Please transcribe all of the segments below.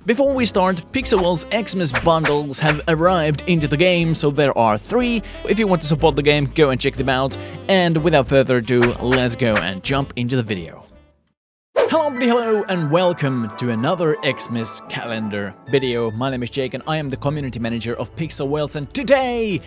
Before we start, Pixel's Xmas bundles have arrived into the game, so there are 3. If you want to support the game, go and check them out. And without further ado, let's go and jump into the video. Hello and welcome to another Xmas calendar video. My name is Jake and I am the community manager of Pixel Wales, and today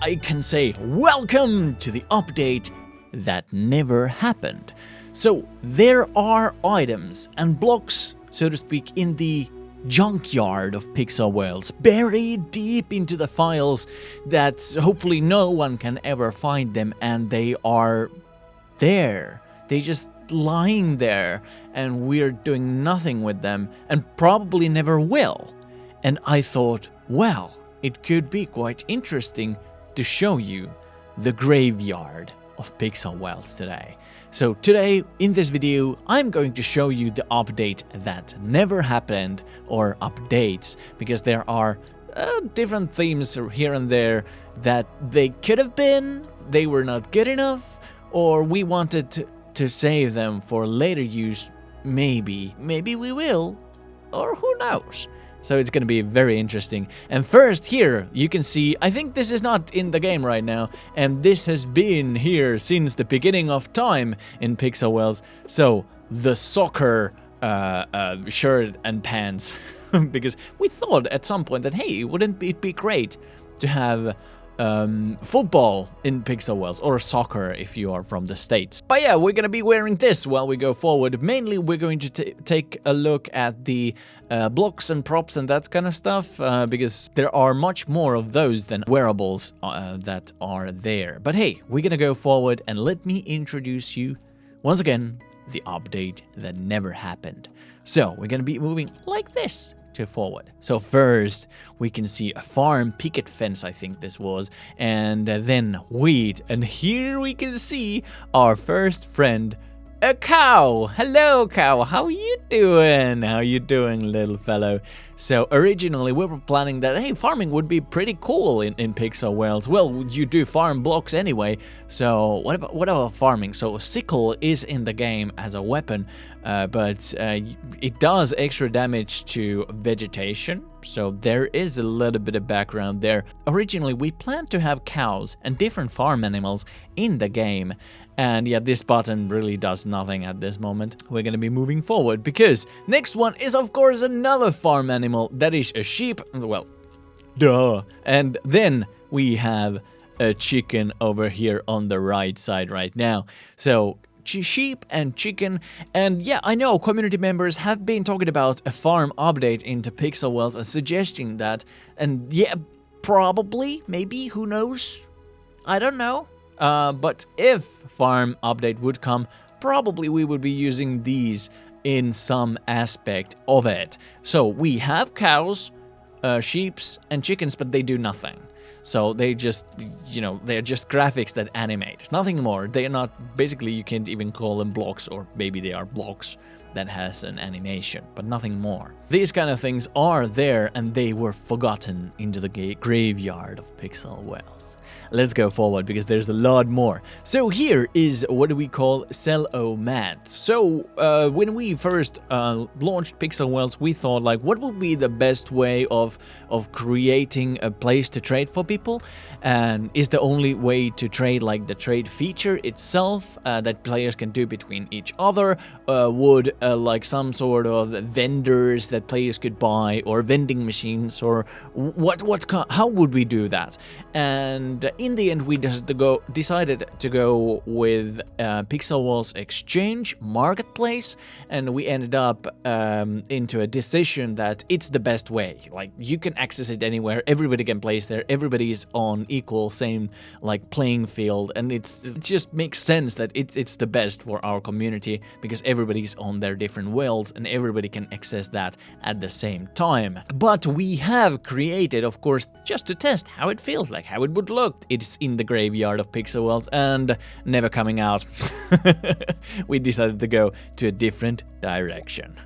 I can say welcome to the update that never happened. So there are items and blocks, so to speak, in the junkyard of Pixel Wales, buried deep into the files that hopefully no one can ever find them, and they are there. They just lying there, and we're doing nothing with them, and probably never will. And I thought, well, it could be quite interesting to show you the graveyard of Pixel Wales today. So today, in this video, I'm going to show you the update that never happened, or updates, because there are different themes here and there that they could have been, they were not good enough, or we wanted to save them for later use. Maybe we will, or who knows. So it's gonna be very interesting. And first, here you can see, I think this is not in the game right now, and this has been here since the beginning of time in Pixel Wales. So the soccer shirt and pants, because we thought at some point that, hey, wouldn't it be great to have football in Pixel Wales, or soccer if you are from the States. But yeah, we're gonna be wearing this while we go forward. Mainly we're going to take a look at the blocks and props and that kind of stuff, because there are much more of those than wearables that are there. But hey, we're gonna go forward, and let me introduce you once again the update that never happened. So we're gonna be moving like this to forward. So first we can see a farm picket fence, I think this was, and then wheat, and here we can see our first friend, a cow. Hello cow, how you doing? How you doing, little fellow? So originally we were planning that, hey, farming would be pretty cool in Pixel Wales. Well, you do farm blocks anyway, so what about farming? So a sickle is in the game as a weapon, but it does extra damage to vegetation, so there is a little bit of background there. Originally we planned to have cows and different farm animals in the game, and yeah, this button really does nothing at this moment. We're gonna be moving forward, because next one is of course another farm animal, that is a sheep. Well, duh. And then we have a chicken over here on the right side right now. So sheep and chicken, and yeah, I know community members have been talking about a farm update into Pixel Wales and suggesting that, and yeah, probably, maybe, who knows, I don't know. But if farm update would come, probably we would be using these in some aspect of it. So we have cows, sheeps and chickens, but they do nothing. So they just, you know, they're just graphics that animate, nothing more. They are not, basically you can't even call them blocks, or maybe they are blocks that has an animation, but nothing more. These kind of things are there, and they were forgotten into the graveyard of Pixel Wales. Let's go forward, because there's a lot more. So here is what we call sell-o-mat. So when we first launched Pixel Wales, we thought, like, what would be the best way of creating a place to trade for people? And is the only way to trade like the trade feature itself that players can do between each other? Would like some sort of vendors that players could buy, or vending machines, or how would we do that? And in the end, we decided to go with Pixel Wales Exchange Marketplace, and we ended up into a decision that it's the best way. Like, you can access it anywhere, everybody can place there, everybody's on equal same like playing field, and it just makes sense that it's the best for our community, because everybody's on their different worlds and everybody can access that at the same time. But we have created, of course, just to test how it feels like, how it would look. It's in the graveyard of Pixel Wales and never coming out. We decided to go to a different direction.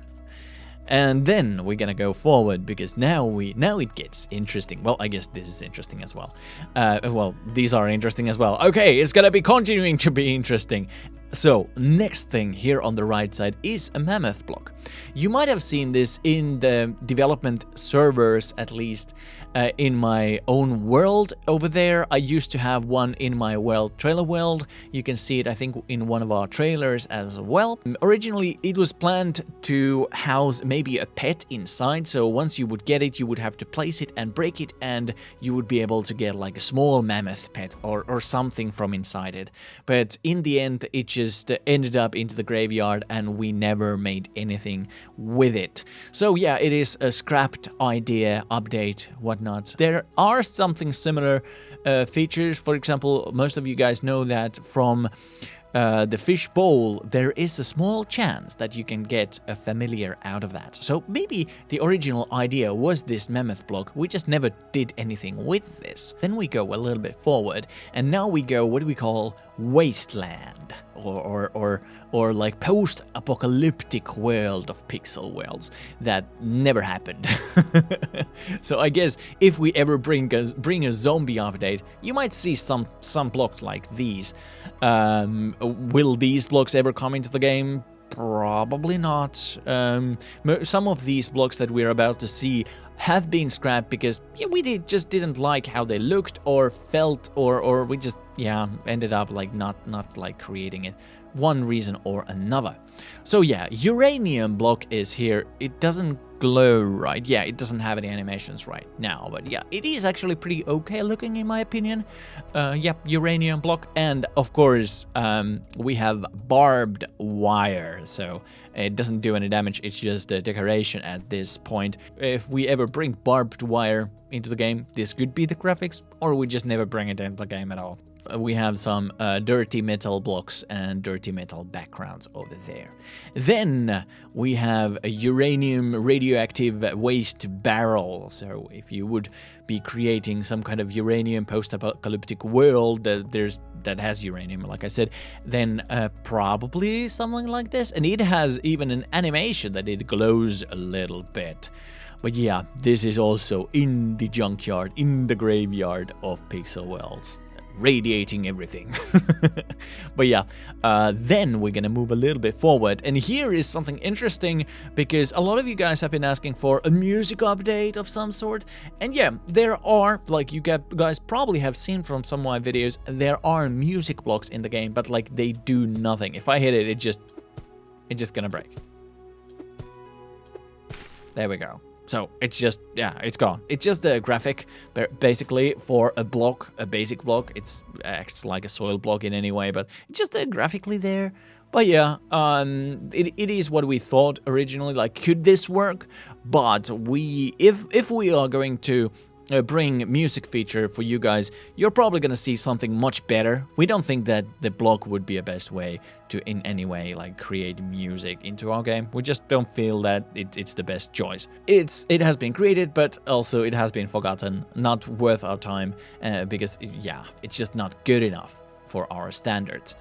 And then we're gonna go forward, because now it gets interesting. Well, I guess this is interesting as well. Well, these are interesting as well. Okay, it's gonna be continuing to be interesting. So, next thing here on the right side is a Mammoth Block. You might have seen this in the development servers, at least in my own world over there. I used to have one in my trailer world. You can see it, I think, in one of our trailers as well. Originally, it was planned to house maybe a pet inside, so once you would get it, you would have to place it and break it, and you would be able to get like a small mammoth pet or something from inside it. But in the end, it just ended up into the graveyard, and we never made anything with it. So yeah, it is a scrapped idea, update, whatnot. There are something similar features. For example, most of you guys know that from the fish bowl, there is a small chance that you can get a familiar out of that. So maybe the original idea was this Mammoth Block. We just never did anything with this. Then we go a little bit forward, and now we go what do we call Wasteland, or like post-apocalyptic world of pixel worlds that never happened. So I guess if we ever bring a zombie update, you might see some blocks like these. Will these blocks ever come into the game? Probably not. Some of these blocks that we're about to see have been scrapped because we just didn't like how they looked or felt, or we just ended up like not like creating it. One reason or another. So yeah, Uranium Block is here. It doesn't glow right. Yeah, it doesn't have any animations right now, but yeah, it is actually pretty okay looking in my opinion. Uranium Block, and of course we have Barbed Wire, so it doesn't do any damage, it's just a decoration at this point. If we ever bring Barbed Wire into the game, this could be the graphics, or we just never bring it into the game at all. We have some dirty metal blocks and dirty metal backgrounds over there. Then we have a uranium radioactive waste barrel. So if you would be creating some kind of uranium post-apocalyptic world that has uranium, like I said, then probably something like this. And it has even an animation that it glows a little bit. But yeah, this is also in the junkyard, in the graveyard of pixel worlds. Radiating everything. But yeah, then we're gonna move a little bit forward, and here is something interesting because a lot of you guys have been asking for a music update of some sort, and yeah, there are, like you guys probably have seen from some of my videos, there are music blocks in the game, but like they do nothing. If I hit it, it's just gonna break. There we go. So it's just, it's gone. It's just a graphic, basically, for a block, a basic block. It acts like a soil block in any way, but it's just graphically there. But yeah, it is what we thought originally. Like, could this work? But if we are going to bring music feature for you guys, you're probably gonna see something much better. We don't think that the block would be a best way to in any way like create music into our game. We just don't feel that it's the best choice. It has been created, but also it has been forgotten. Not worth our time because it's just not good enough for our standards.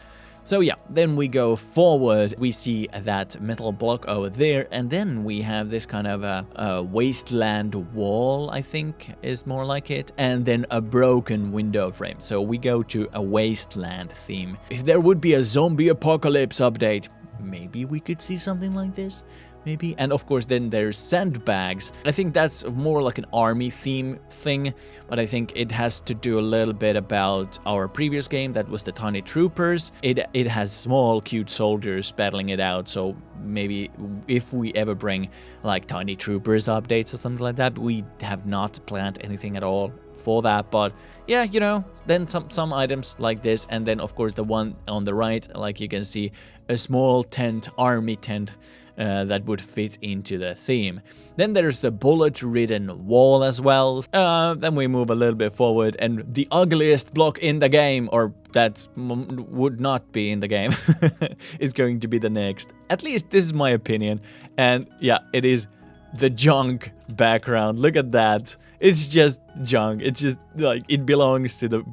So yeah, then we go forward, we see that metal block over there, and then we have this kind of a wasteland wall, I think is more like it, and then a broken window frame. So we go to a wasteland theme. If there would be a zombie apocalypse update, maybe we could see something like this. Maybe. And of course then there's sandbags. I think that's more like an army theme thing, but I think it has to do a little bit about our previous game that was the Tiny Troopers. It has small cute soldiers battling it out, so maybe if we ever bring like Tiny Troopers updates or something like that, we have not planned anything at all for that, but yeah, you know, then some items like this, and then of course the one on the right, like you can see, a small tent, army tent, that would fit into the theme. Then there's a bullet-ridden wall as well. Then we move a little bit forward, and the ugliest block in the game, or that would not be in the game, is going to be the next. At least this is my opinion, and yeah, it is the junk background. Look at that. It's just junk. It's just like it belongs to the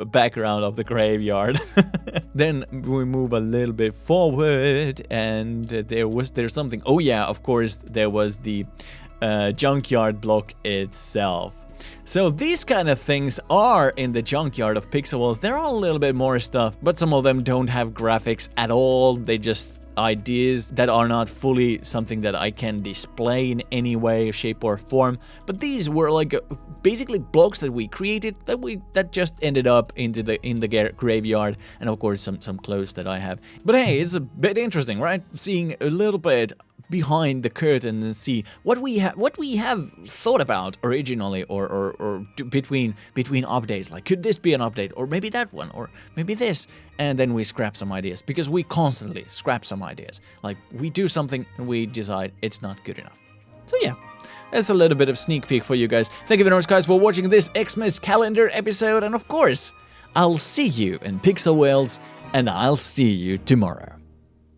background of the graveyard. Then we move a little bit forward, and there's something. Oh yeah, of course there was the junkyard block itself. So these kind of things are in the junkyard of Pixelworlds. There are a little bit more stuff, but some of them don't have graphics at all. They just ideas that are not fully something that I can display in any way, shape, or form. But these were like basically blocks that we created that just ended up in the graveyard, and of course some clothes that I have. But hey, it's a bit interesting, right? Seeing a little bit behind the curtain and see what we have thought about originally or between updates. Like, could this be an update, or maybe that one, or maybe this, and then we scrap some ideas, because we constantly scrap some ideas. Like, we do something and we decide it's not good enough. So yeah, that's a little bit of sneak peek for you guys. Thank you very much, guys, for watching this Xmas calendar episode, and of course, I'll see you in Pixelworlds, and I'll see you tomorrow.